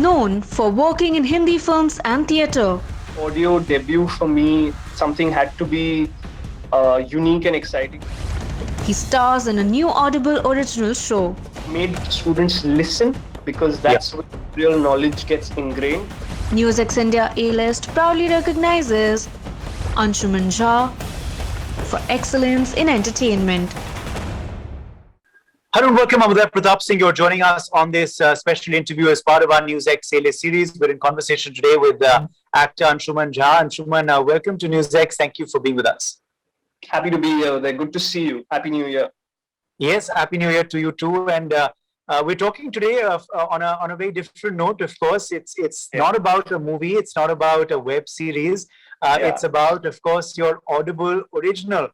known for working in Hindi films and theatre. Audio debut for me, something had to be unique and exciting. He stars in a new Audible original show. Made students listen because that's where real knowledge gets ingrained. NewsX India A-list proudly recognizes Anshuman Jha for excellence in entertainment. Hello and welcome. I'm Uday Pratap Singh. You're joining us on this special interview as part of our NewsX A-list series. We're in conversation today with actor Anshuman Jha. Anshuman, welcome to NewsX. Thank you for being with us. Happy to be here. They're good to see you. Happy New Year. Yes, Happy New Year to you too. And we're talking today on a very different note. Of course, it's not about a movie. It's not about a web series. It's about, of course, your Audible original.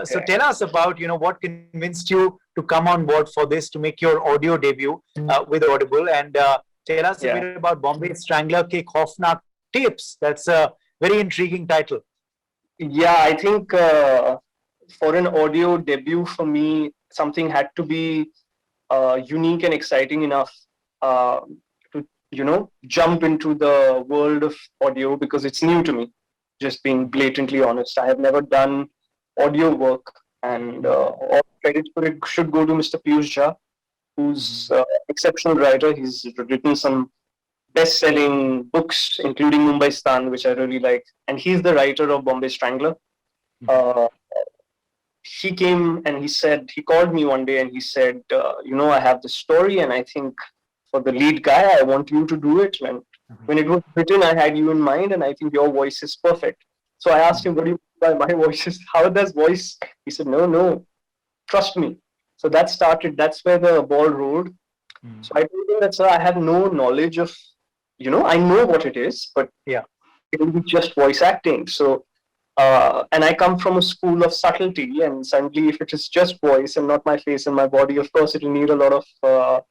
So tell us about what convinced you to come on board for this, to make your audio debut with Audible, and tell us a bit about Bombay Strangler Ke Khaufnak Tapes. That's a very intriguing title. Yeah, I think for an audio debut for me, something had to be unique and exciting enough to jump into the world of audio, because it's new to me. Just being blatantly honest, I have never done audio work, and all credit for it should go to Mr. Piyush Jha, who's an exceptional writer. He's written some best-selling books, including Mumbai Stan, which I really like, and he's the writer of Bombay Strangler. He came and he called me one day and he said, I have this story, and I think for the lead guy, I want you to do it. And when it was written, I had you in mind, and I think your voice is perfect. So I asked him, what do you mean by my voice is, how does voice? He said, no, trust me. So that's where the ball rolled. So I told him that, sir, I have no knowledge of, I know what it is, but it will be just voice acting. So, and I come from a school of subtlety, and suddenly if it is just voice and not my face and my body, of course, it will need a lot of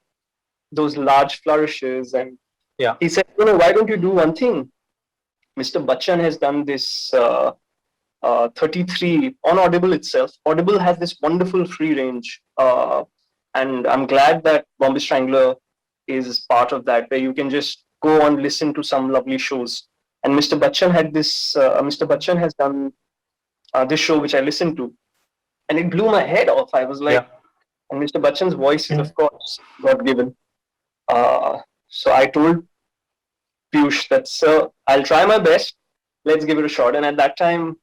those large flourishes. And he said, why don't you do one thing? Mr. Bachchan has done this 33 on Audible itself. Audible has this wonderful free range. And I'm glad that Bombay Strangler is part of that, where you can just go and listen to some lovely shows. And Mr. Bachchan has done this show, which I listened to, and it blew my head off. I was like, and Mr. Bachchan's voice is, of course, God given. So I told Piyush that, sir, I'll try my best. Let's give it a shot. And at that time,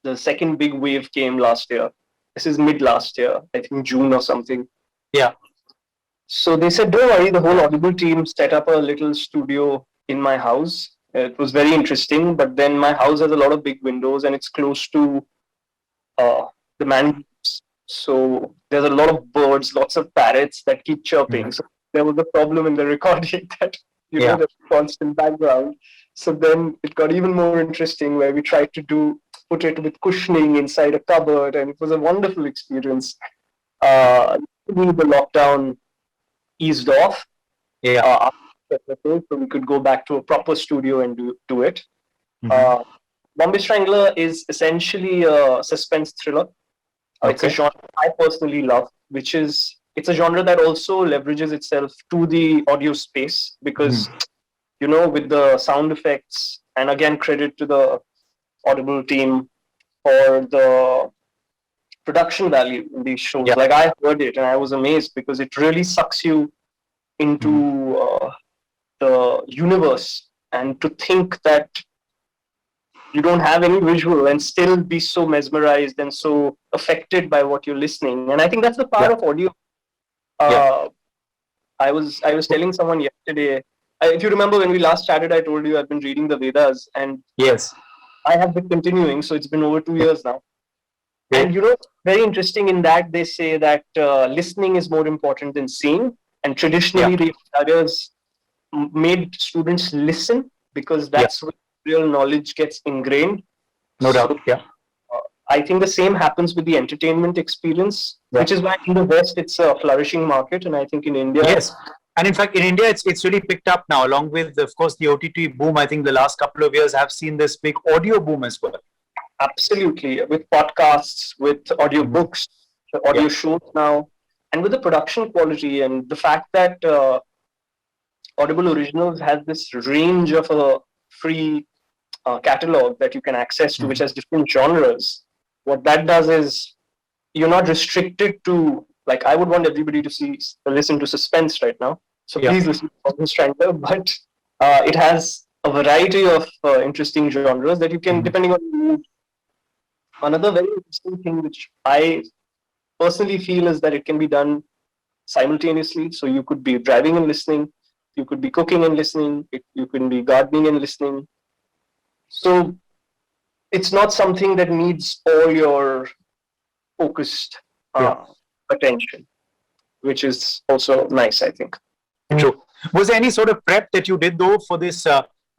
the second big wave came last year. This is mid last year, I think June or something. Yeah. So they said, don't worry, the whole Audible team set up a little studio in my house. It was very interesting, but then my house has a lot of big windows and it's close to the mangroves. So there's a lot of birds, lots of parrots that keep chirping. So there was a problem in the recording that, there's constant background. So then it got even more interesting, where we tried to put it with cushioning inside a cupboard, and it was a wonderful experience. The lockdown eased off. So we could go back to a proper studio and do it. Bombay Strangler is essentially a suspense thriller. It's a genre I personally love, it's a genre that also leverages itself to the audio space, because, with the sound effects, and again, credit to the Audible team for the production value in these shows. Like, I heard it and I was amazed, because it really sucks you into the universe, and to think that you don't have any visual and still be so mesmerized and so affected by what you're listening. And I think that's the power of audio. I was telling someone yesterday, if you remember when we last chatted, I told you I've been reading the Vedas, and I have been continuing. So it's been over 2 years now. And very interesting in that they say that listening is more important than seeing. And traditionally, Acharyas made students listen, because that's where real knowledge gets ingrained. No doubt. I think the same happens with the entertainment experience, which is why in the West it's a flourishing market, and I think in India, and in fact in India it's really picked up now, along with, of course, the OTT boom. I think the last couple of years have seen this big audio boom as well. Absolutely, with podcasts, with audio books, audio shows now, and with the production quality and the fact that Audible Originals has this range of a free catalog that you can access to, which has different genres. What that does is you're not restricted to, like, I would want everybody to listen to suspense right now. So Yeah. please listen to August Strangler, but it has a variety of interesting genres that you can, depending on the mood. Another very interesting thing which I personally feel is that it can be done simultaneously. So you could be driving and listening, you could be cooking and listening, you can be gardening and listening. So it's not something that needs all your focused attention, which is also nice, I think. True. Was there any sort of prep that you did though for this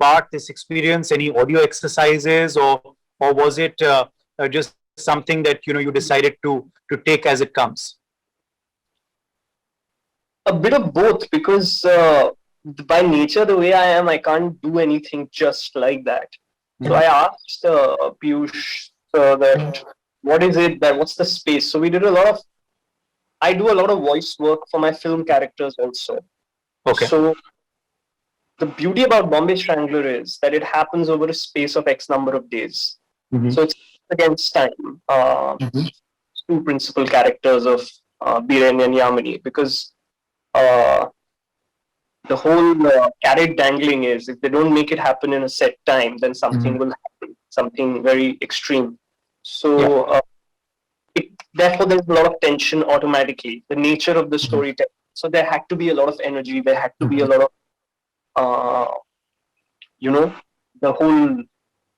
part, this experience? Any audio exercises, or was it just something that you decided to take as it comes? A bit of both, because by nature, the way I am, I can't do anything just like that. So I asked Piyush that what is it, that what's the space. So we did I do a lot of voice work for my film characters also. Okay. So the beauty about Bombay Strangler is that it happens over a space of X number of days. So it's against time. Two principal characters of Biren and Yamini, because the whole carrot dangling is, if they don't make it happen in a set time, then something will happen, something very extreme. So therefore, there's a lot of tension automatically, the nature of the storytelling. So there had to be a lot of energy, there had to be a lot of, the whole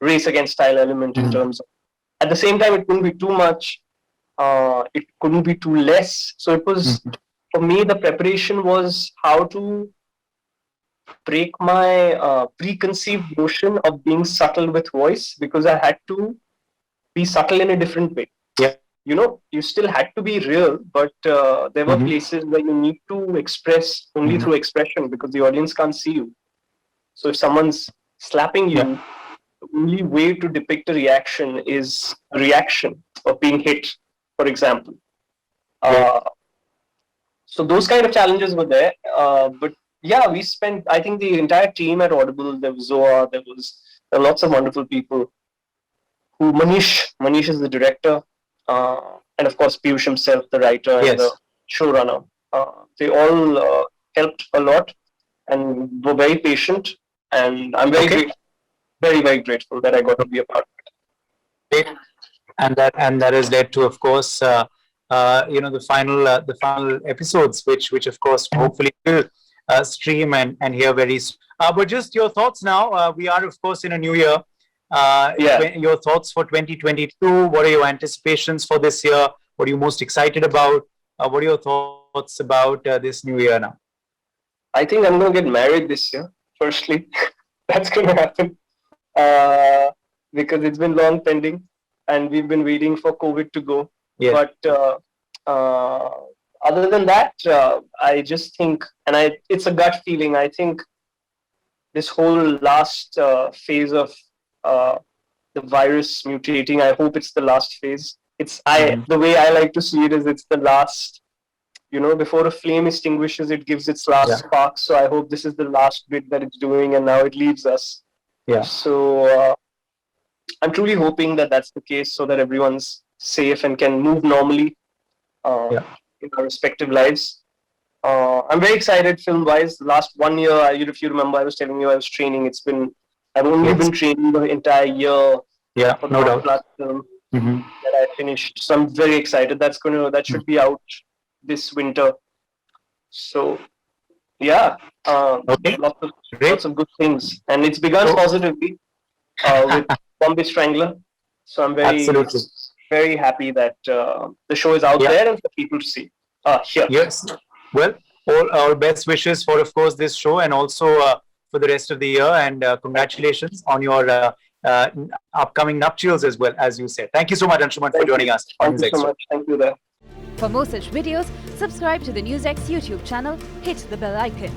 race against style element in terms of, at the same time, it couldn't be too much, it couldn't be too less. So it was, for me, the preparation was how to break my preconceived notion of being subtle with voice, because I had to be subtle in a different way. Yeah. You still had to be real, but there were places where you need to express only through expression, because the audience can't see you. So if someone's slapping you, the only way to depict a reaction is a reaction of being hit, for example. So those kind of challenges were there. But yeah, we spent, I think the entire team at Audible, there was Zoa, there were lots of wonderful people. Manish is the director, and of course Piyush himself, the writer and the showrunner. They all helped a lot and were very patient, and I'm very very grateful that I got to be a part of it. And that has led to, of course, the final episodes, which of course hopefully will stream and hear very soon. But just your thoughts now. We are of course in a new year. Your thoughts for 2022. What are your anticipations for this year? What are you most excited about? What are your thoughts about this new year now? I think I'm going to get married this year. Firstly, that's going to happen because it's been long pending, and we've been waiting for COVID to go. Yeah. But other than that, I just think, and it's a gut feeling. I think this whole last phase of the virus mutating, I hope it's the last phase. The way I like to see it is it's the last, before a flame extinguishes, it gives its last spark. So I hope this is the last bit that it's doing, and now it leaves us. Yeah. So I'm truly hoping that that's the case, so that everyone's safe and can move normally in our respective lives. I'm very excited film-wise. Last 1 year, if you remember, I was telling you I was training. I've only been training the entire year. Yeah, for no doubt. Last film that I finished. So I'm very excited. That should be out this winter. So yeah, lots of good things, and it's begun positively with Bombay Strangler. So I'm very happy that the show is out there and for people to see. Here. Yes. Well, all our best wishes for, of course, this show, and also for the rest of the year. And congratulations on your upcoming nuptials as well, as you said. Thank you so much, Anshuman, for joining us. Thank you so much. Thank you there. For more such videos, subscribe to the NewsX YouTube channel, hit the bell icon.